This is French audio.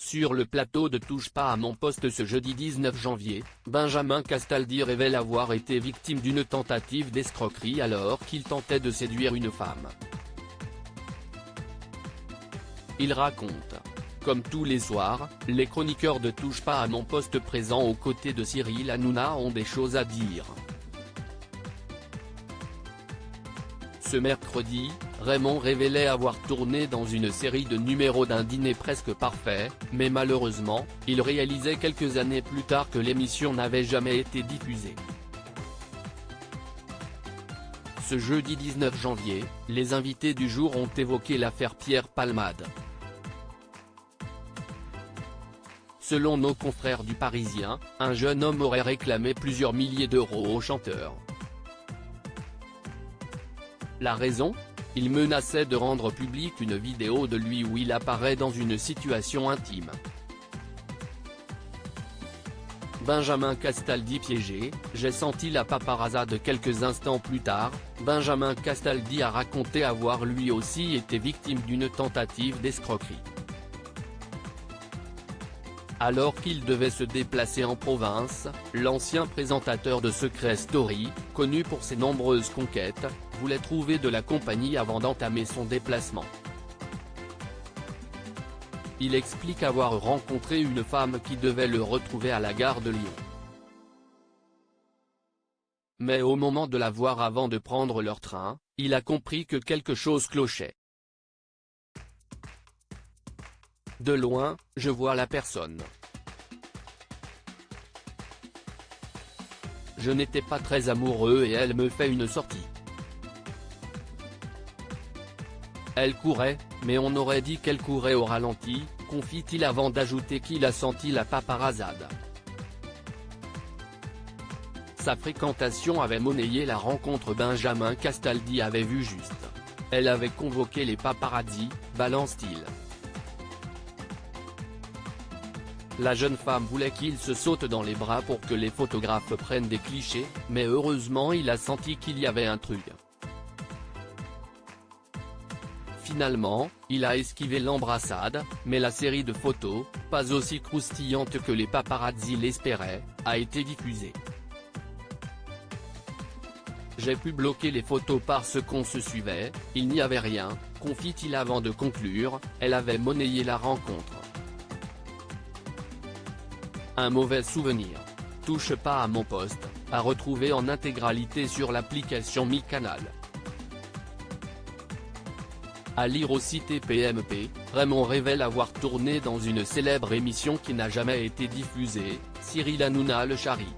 Sur le plateau de Touche pas à mon poste ce jeudi 19 janvier, Benjamin Castaldi révèle avoir été victime d'une tentative d'escroquerie alors qu'il tentait de séduire une femme. Il raconte: comme tous les soirs, les chroniqueurs de Touche pas à mon poste présents aux côtés de Cyril Hanouna ont des choses à dire. Ce mercredi, Raymond révélait avoir tourné dans une série de numéros d'un dîner presque parfait, mais malheureusement, il réalisait quelques années plus tard que l'émission n'avait jamais été diffusée. Ce jeudi 19 janvier, les invités du jour ont évoqué l'affaire Pierre Palmade. Selon nos confrères du Parisien, un jeune homme aurait réclamé plusieurs milliers d'euros au chanteur. La raison ? Il menaçait de rendre publique une vidéo de lui où il apparaît dans une situation intime. Benjamin Castaldi piégé, j'ai senti la paparazade quelques instants plus tard. Benjamin Castaldi a raconté avoir lui aussi été victime d'une tentative d'escroquerie. Alors qu'il devait se déplacer en province, l'ancien présentateur de Secret Story, connu pour ses nombreuses conquêtes, voulait trouver de la compagnie avant d'entamer son déplacement. Il explique avoir rencontré une femme qui devait le retrouver à la gare de Lyon. Mais au moment de la voir avant de prendre leur train, il a compris que quelque chose clochait. De loin, je vois la personne. Je n'étais pas très amoureux et elle me fait une sortie. Elle courait, mais on aurait dit qu'elle courait au ralenti, confie-t-il avant d'ajouter qu'il a senti la paparazade. Sa fréquentation avait monnayé la rencontre. Benjamin Castaldi avait vu juste. Elle avait convoqué les paparazzis, balance-t-il. La jeune femme voulait qu'il se saute dans les bras pour que les photographes prennent des clichés, mais heureusement il a senti qu'il y avait un truc. Finalement, il a esquivé l'embrassade, mais la série de photos, pas aussi croustillante que les paparazzis l'espéraient, a été diffusée. J'ai pu bloquer les photos parce qu'on se suivait, il n'y avait rien, confie-t-il avant de conclure, elle avait monnayé la rencontre. Un mauvais souvenir. Touche pas à mon poste, à retrouver en intégralité sur l'application MyCanal. À lire aussi TPMP, Raymond révèle avoir tourné dans une célèbre émission qui n'a jamais été diffusée, Cyril Hanouna le charrie.